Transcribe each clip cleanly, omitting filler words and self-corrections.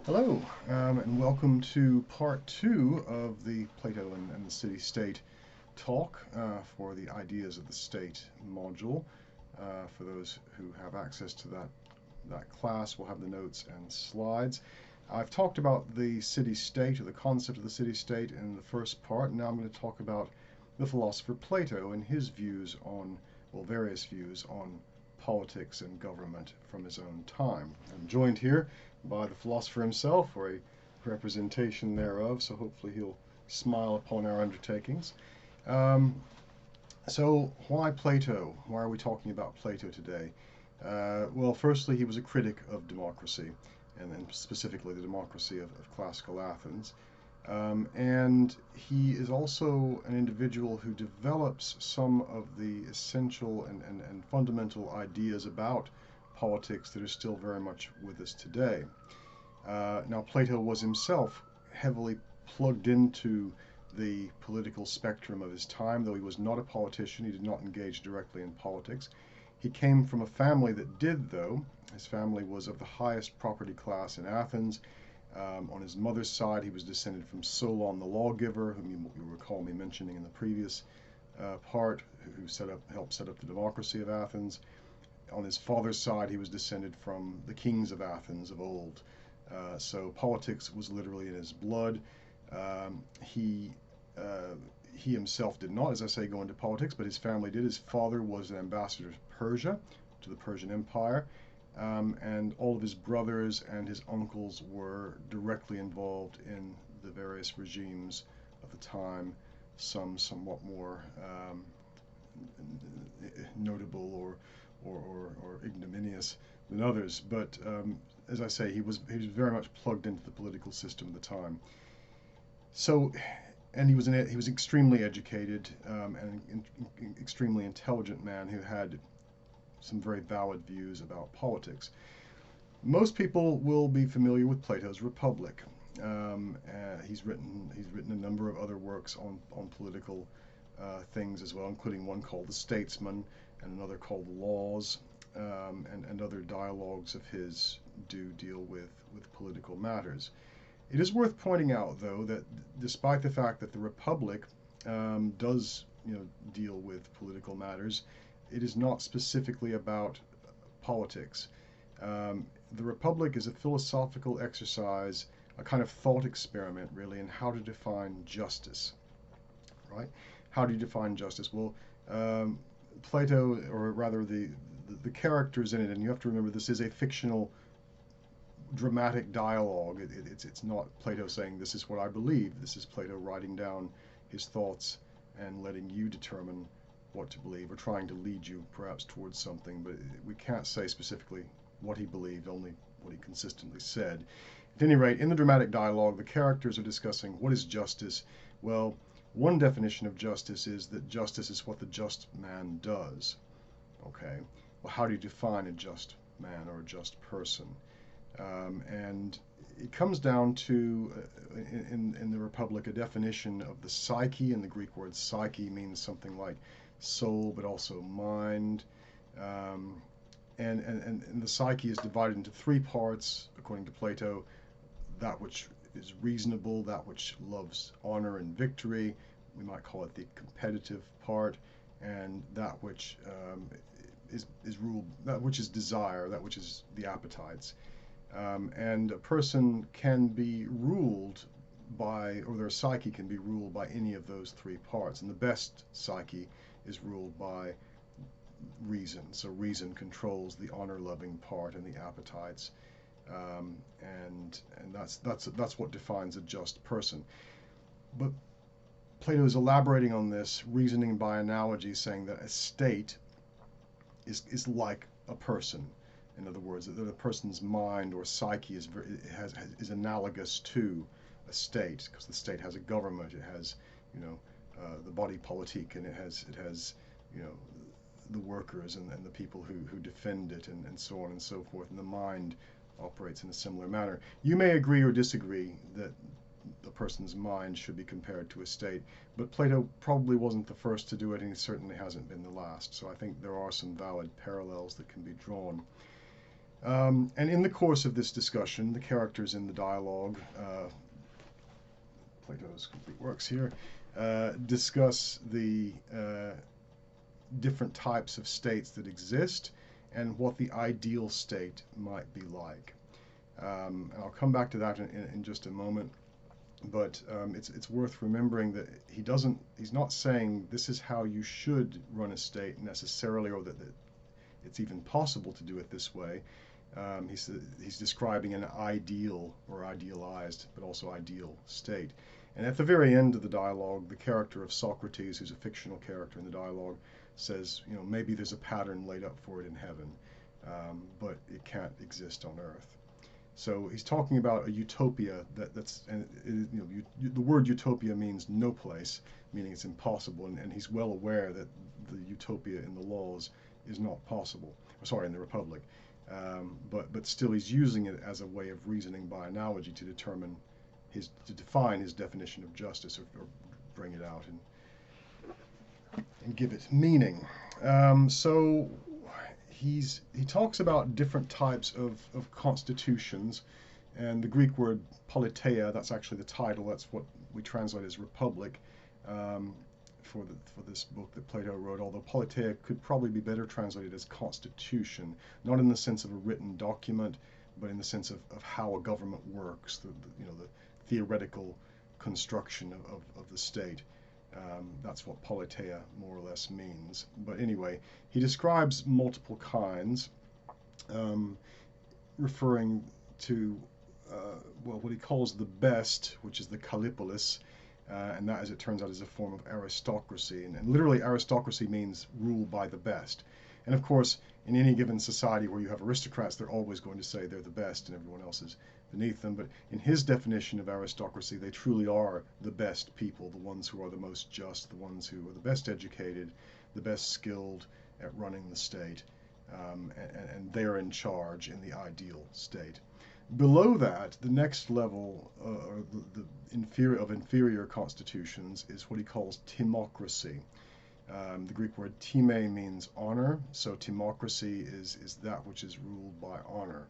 Hello, and welcome to part two of the Plato and the City-State talk for the Ideas of the State module. For those who have access to that class, we'll have the notes and slides. I've talked about the city-state, or the concept of the city-state, in the first part. Now I'm going to talk about the philosopher Plato and his views on, well, various views on politics and government from his own time. I'm joined here by the philosopher himself, or a representation thereof, so hopefully he'll smile upon our undertakings. Um, so, why Plato? Why are we talking about Plato today? Well, firstly, he was a critic of democracy, and specifically the democracy of classical Athens. And he is also an individual who develops some of the essential and fundamental ideas about politics that are still very much with us today. Now, Plato was himself heavily plugged into the political spectrum of his time, though he was not a politician. He did not engage directly in politics. He came from a family that did, though. His family was of the highest property class in Athens. On his mother's side, he was descended from Solon the lawgiver, whom you recall me mentioning in the previous part, who helped set up the democracy of Athens. On his father's side, he was descended from the kings of Athens of old. So politics was literally in his blood. Um, he he himself did not, as I say, go into politics, but his family did. His father was an ambassador to Persia, to the Persian Empire, and all of his brothers and his uncles were directly involved in the various regimes of the time, some somewhat more notable or ignominious than others. But as I say, he was very much plugged into the political system of the time. So, and he was extremely educated and extremely intelligent man who had some very valid views about politics. Most people will be familiar with Plato's Republic. He's written a number of other works on political things as well, including one called The Statesman and another called The Laws, and other dialogues of his do deal with political matters. It is worth pointing out, though, that despite the fact that the Republic does deal with political matters, it is not specifically about politics. The Republic is a philosophical exercise, a kind of thought experiment, really, in how to define justice. Right? How do you define justice? Well, Plato, or rather the characters in it, and you have to remember this is a fictional dramatic dialogue. It's not Plato saying this is what I believe. This is Plato writing down his thoughts and letting you determine what to believe, or trying to lead you perhaps towards something, but we can't say specifically what he believed, only what he consistently said. At any rate, in the dramatic dialogue, the characters are discussing what is justice. Well, one definition of justice is that justice is what the just man does. Okay, well, how do you define a just man or a just person? And it comes down to, in the Republic, a definition of the psyche, and the Greek word psyche means something like soul, but also mind. And the psyche is divided into three parts, according to Plato: that which is reasonable, that which loves honor and victory, we might call it the competitive part, and that which is ruled, that which is desire, that which is the appetites. And a person can be ruled by, or their psyche can be ruled by any of those three parts. And the best psyche is ruled by reason. So reason controls the honor-loving part and the appetites, and that's what defines a just person. But Plato is elaborating on this, reasoning by analogy, saying that a state is like a person. In other words, that a person's mind or psyche is analogous to a state, because the state has a government, it has the body politic, and it has the workers and the people who defend it, and so on and so forth. And the mind operates in a similar manner. You may agree or disagree that a person's mind should be compared to a state, but Plato probably wasn't the first to do it, and he certainly hasn't been the last. So I think there are some valid parallels that can be drawn. And in the course of this discussion, the characters in the dialogue, Plato's complete works here, discuss the different types of states that exist and what the ideal state might be like. And I'll come back to that in just a moment. But it's worth remembering that he's not saying this is how you should run a state necessarily, or that it's even possible to do it this way. He's describing an ideal or idealized, but also ideal state. And at the very end of the dialogue, the character of Socrates, who's a fictional character in the dialogue, says, maybe there's a pattern laid up for it in heaven, but it can't exist on earth. So he's talking about a utopia the word utopia means no place, meaning it's impossible, and he's well aware that the utopia in the laws is not possible. Sorry, in the Republic. But still he's using it as a way of reasoning by analogy to define his definition of justice, or bring it out and give it meaning. So he talks about different types of constitutions, and the Greek word politeia, that's actually the title, that's what we translate as republic, for this book that Plato wrote, although politeia could probably be better translated as constitution, not in the sense of a written document, but in the sense of how a government works, the theoretical construction of the state. That's what politeia more or less means. But anyway, he describes multiple kinds, referring to what he calls the best, which is the Kallipolis, and that, as it turns out, is a form of aristocracy. And literally, aristocracy means rule by the best. And of course, in any given society where you have aristocrats, they're always going to say they're the best and everyone else is beneath them. But in his definition of aristocracy, they truly are the best people, the ones who are the most just, the ones who are the best educated, the best skilled at running the state, and they're in charge in the ideal state. Below that, the next level the inferior constitutions is what he calls timocracy. The Greek word time means honor, so timocracy is that which is ruled by honor.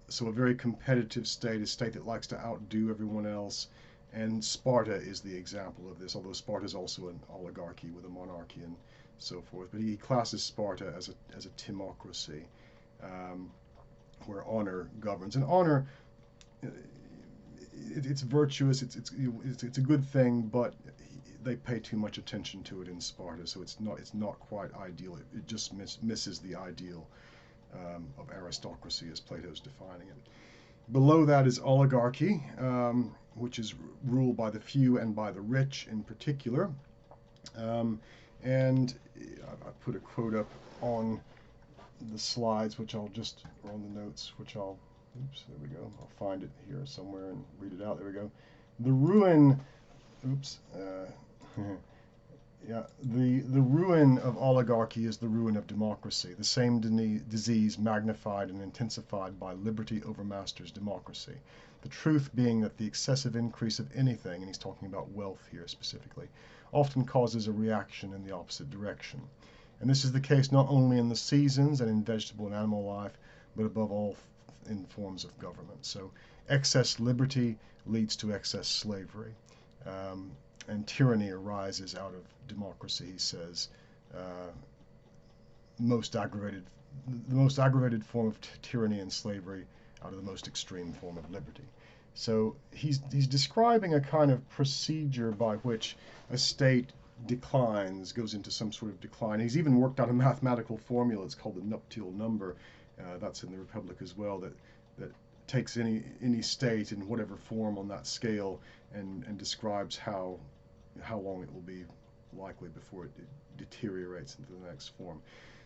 So a very competitive state, a state that likes to outdo everyone else, and Sparta is the example of this, although Sparta is also an oligarchy with a monarchy and so forth. But he classes Sparta as a timocracy, where honor governs. And honor, it's virtuous, it's a good thing, but they pay too much attention to it in Sparta, so it's not quite ideal. It just misses the ideal of aristocracy as Plato's defining it. Below that is oligarchy, which is ruled by the few and by the rich in particular. And I put a quote up on the slides, or on the notes, oops, there we go. I'll find it here somewhere and read it out. There we go. The ruin, yeah, the ruin of oligarchy is the ruin of democracy, the same disease magnified and intensified by liberty overmasters democracy. The truth being that the excessive increase of anything, and he's talking about wealth here specifically, often causes a reaction in the opposite direction. And this is the case not only in the seasons and in vegetable and animal life, but above all in forms of government. So excess liberty leads to excess slavery. And tyranny arises out of democracy, he says. The most aggravated form of tyranny and slavery out of the most extreme form of liberty. So he's describing a kind of procedure by which a state declines, goes into some sort of decline. He's even worked out a mathematical formula. It's called the nuptial number. That's in the Republic as well, that takes any state in whatever form on that scale and describes how long it will be likely before it deteriorates into the next form.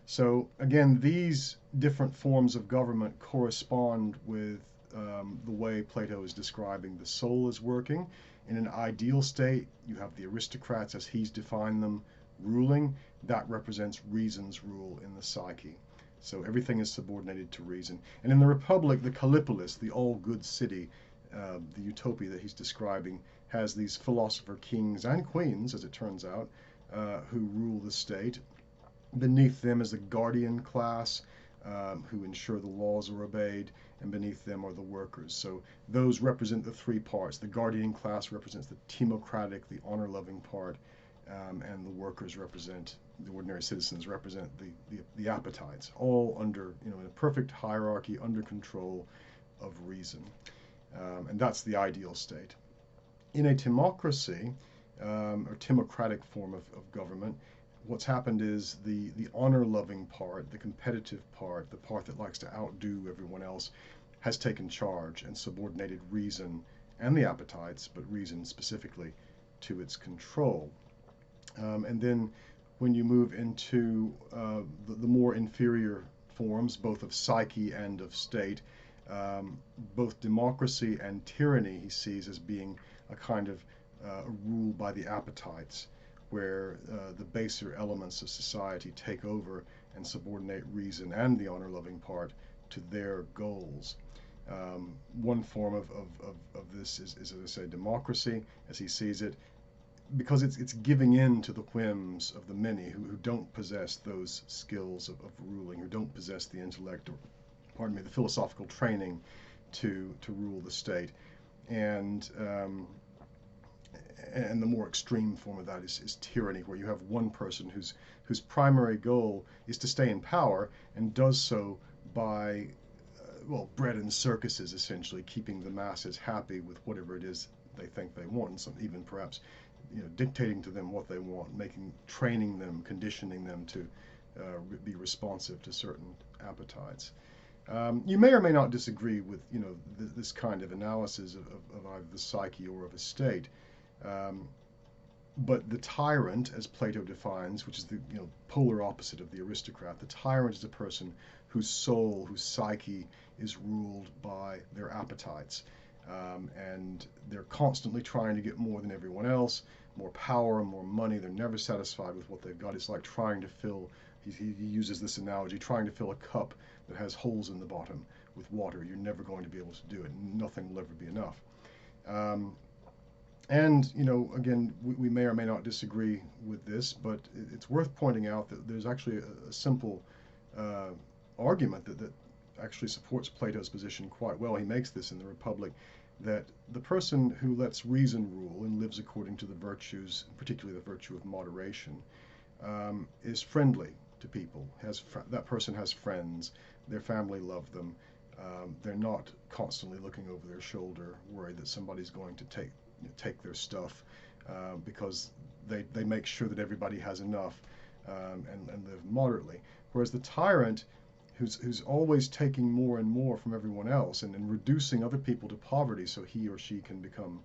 So again, these different forms of government correspond with the way Plato is describing the soul is working. In an ideal state, you have the aristocrats, as he's defined them, ruling. That represents reason's rule in the psyche. So everything is subordinated to reason. And in the Republic, the Kallipolis, the all-good city, the utopia that he's describing, has these philosopher kings and queens, as it turns out, who rule the state. Beneath them is a guardian class, who ensure the laws are obeyed, and beneath them are the workers. So those represent the three parts. The guardian class represents the timocratic, the honor-loving part, and the workers represent, the ordinary citizens represent the appetites, all under, in a perfect hierarchy, under control of reason. And that's the ideal state. In a timocracy, or timocratic form of government, what's happened is the honor-loving part, the competitive part, the part that likes to outdo everyone else, has taken charge and subordinated reason and the appetites, but reason specifically, to its control. And then when you move into the more inferior forms, both of psyche and of state, both democracy and tyranny he sees as being a kind of rule by the appetites, where the baser elements of society take over and subordinate reason and the honor-loving part to their goals. One form of this is, as I say, democracy, as he sees it, because it's giving in to the whims of the many who don't possess those skills of ruling, who don't possess the intellect, or, pardon me, the philosophical training to rule the state. And the more extreme form of that is tyranny, where you have one person whose primary goal is to stay in power, and does so by bread and circuses, essentially, keeping the masses happy with whatever it is they think they want, and some even perhaps dictating to them what they want, training them, conditioning them to be responsive to certain appetites. You may or may not disagree with this kind of analysis of either the psyche or of a state. But the tyrant, as Plato defines, which is the polar opposite of the aristocrat, the tyrant is a person whose soul, whose psyche is ruled by their appetites. And they're constantly trying to get more than everyone else, more power, more money. They're never satisfied with what they've got. It's like trying to fill, he uses this analogy, trying to fill a cup that has holes in the bottom with water. You're never going to be able to do it. Nothing will ever be enough. And, again, we may or may not disagree with this, but it's worth pointing out that there's actually a simple argument that actually supports Plato's position quite well. He makes this in the Republic, that the person who lets reason rule and lives according to the virtues, particularly the virtue of moderation, is friendly to people. That person has friends, their family love them. They're not constantly looking over their shoulder, worried that somebody's going to take their stuff, because they make sure that everybody has enough, and live moderately. Whereas the tyrant, who's always taking more and more from everyone else, and reducing other people to poverty so he or she can become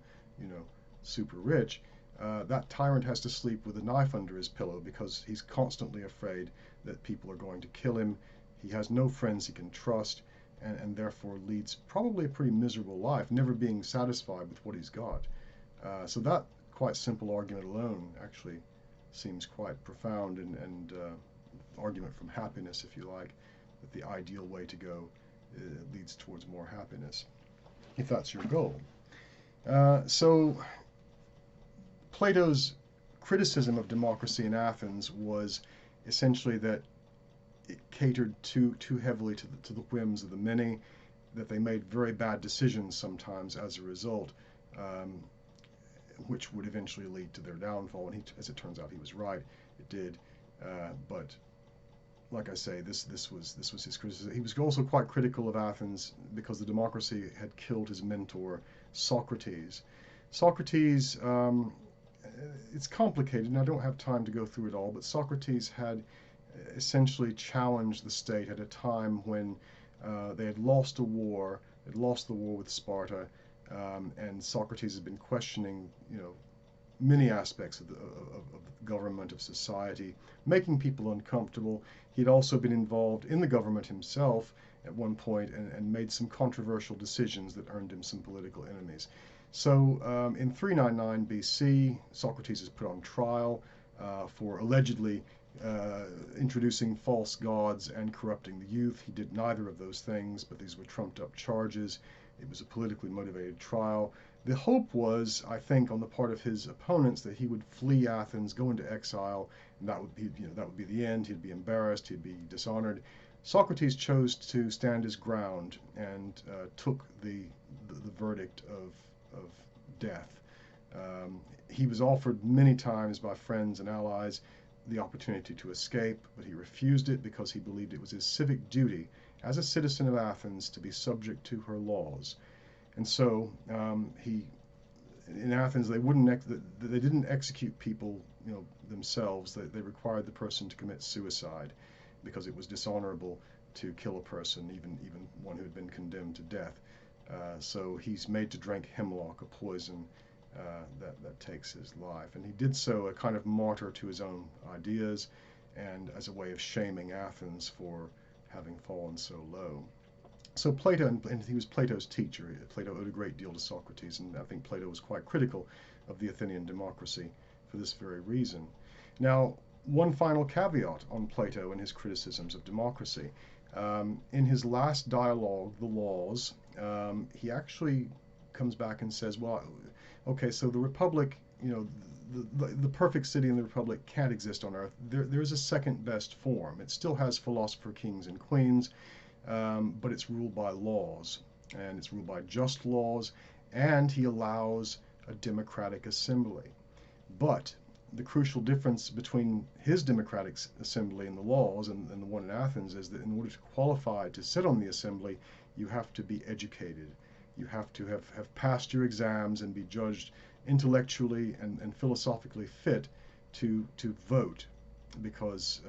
super rich, that tyrant has to sleep with a knife under his pillow, because he's constantly afraid that people are going to kill him. He has no friends he can trust, and therefore leads probably a pretty miserable life, never being satisfied with what he's got. So that quite simple argument alone actually seems quite profound, and argument from happiness, if you like, that the ideal way to go leads towards more happiness, if that's your goal. So Plato's criticism of democracy in Athens was essentially that it catered too heavily to the whims of the many, that they made very bad decisions sometimes as a result, which would eventually lead to their downfall. And as it turns out, he was right. It did. But like I say, this was his criticism. He was also quite critical of Athens because the democracy had killed his mentor, Socrates. Socrates, it's complicated, and I don't have time to go through it all, but Socrates had essentially challenged the state at a time when they had lost a war, had lost the war with Sparta, and Socrates had been questioning, many aspects of the government, of society, making people uncomfortable. He'd also been involved in the government himself at one point, and made some controversial decisions that earned him some political enemies. So in 399 BC, Socrates is put on trial for allegedly introducing false gods and corrupting the youth. He did neither of those things, but these were trumped up charges. It was a politically motivated trial. The hope was, I think, on the part of his opponents, that he would flee Athens, go into exile, and that would be the end. He'd be embarrassed, he'd be dishonored. Socrates chose to stand his ground and took the verdict of death. He was offered many times by friends and allies the opportunity to escape, but he refused it because he believed it was his civic duty as a citizen of Athens to be subject to her laws. And so in Athens, they didn't execute people, themselves. They required the person to commit suicide because it was dishonorable to kill a person, even one who had been condemned to death. So he's made to drink hemlock, a poison that takes his life. And he did so a kind of martyr to his own ideas and as a way of shaming Athens for having fallen so low. So Plato, and he was Plato's teacher. Plato owed a great deal to Socrates, and I think Plato was quite critical of the Athenian democracy for this very reason. Now, one final caveat on Plato and his criticisms of democracy. In his last dialogue, The Laws, he actually comes back and says, well, okay, so the Republic, the perfect city in the Republic can't exist on Earth. There's a second best form. It still has philosopher kings and queens, but it's ruled by laws, and it's ruled by just laws, and he allows a democratic assembly. But the crucial difference between his democratic assembly and the laws and the one in Athens is that in order to qualify to sit on the assembly, you have to be educated. You have to have passed your exams and be judged intellectually and philosophically fit to vote, because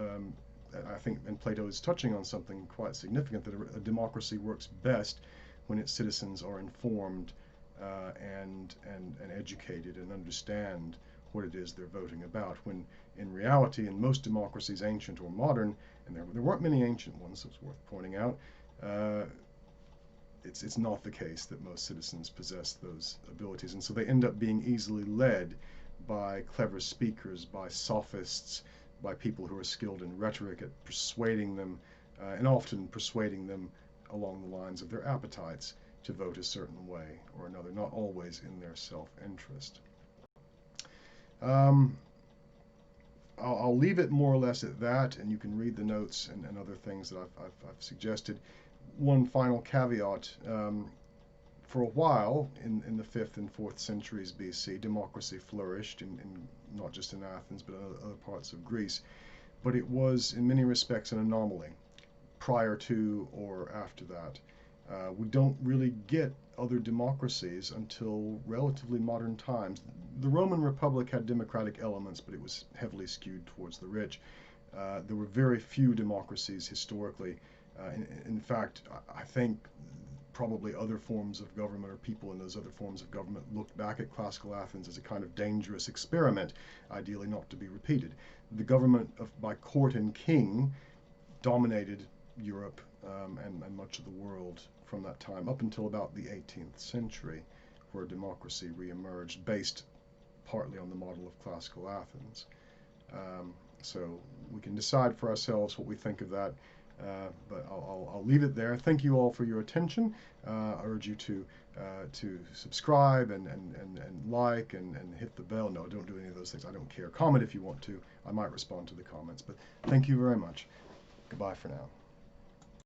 I think, and Plato is touching on something quite significant, that a democracy works best when its citizens are informed and educated and understand what it is they're voting about. When in reality, in most democracies, ancient or modern, and there weren't many ancient ones, so it's worth pointing out, it's not the case that most citizens possess those abilities, and so they end up being easily led by clever speakers, by sophists, by people who are skilled in rhetoric at persuading them, and often persuading them along the lines of their appetites to vote a certain way or another, not always in their self-interest. I'll leave it more or less at that, and you can read the notes and other things that I've suggested. One final caveat. For a while, in the 5th and 4th centuries BC, democracy flourished, in not just in Athens, but in other parts of Greece. But it was, in many respects, an anomaly prior to or after that. We don't really get other democracies until relatively modern times. The Roman Republic had democratic elements, but it was heavily skewed towards the rich. There were very few democracies historically. In fact, I think probably other forms of government, or people in those other forms of government, looked back at classical Athens as a kind of dangerous experiment, ideally not to be repeated. The government by court and king dominated Europe and much of the world from that time up until about the 18th century, where democracy re-emerged, based partly on the model of classical Athens. So we can decide for ourselves what we think of that. But I'll leave it there. Thank you all for your attention. I urge you to subscribe and like and hit the bell. No, don't do any of those things. I don't care. Comment if you want to. I might respond to the comments. But thank you very much. Goodbye for now.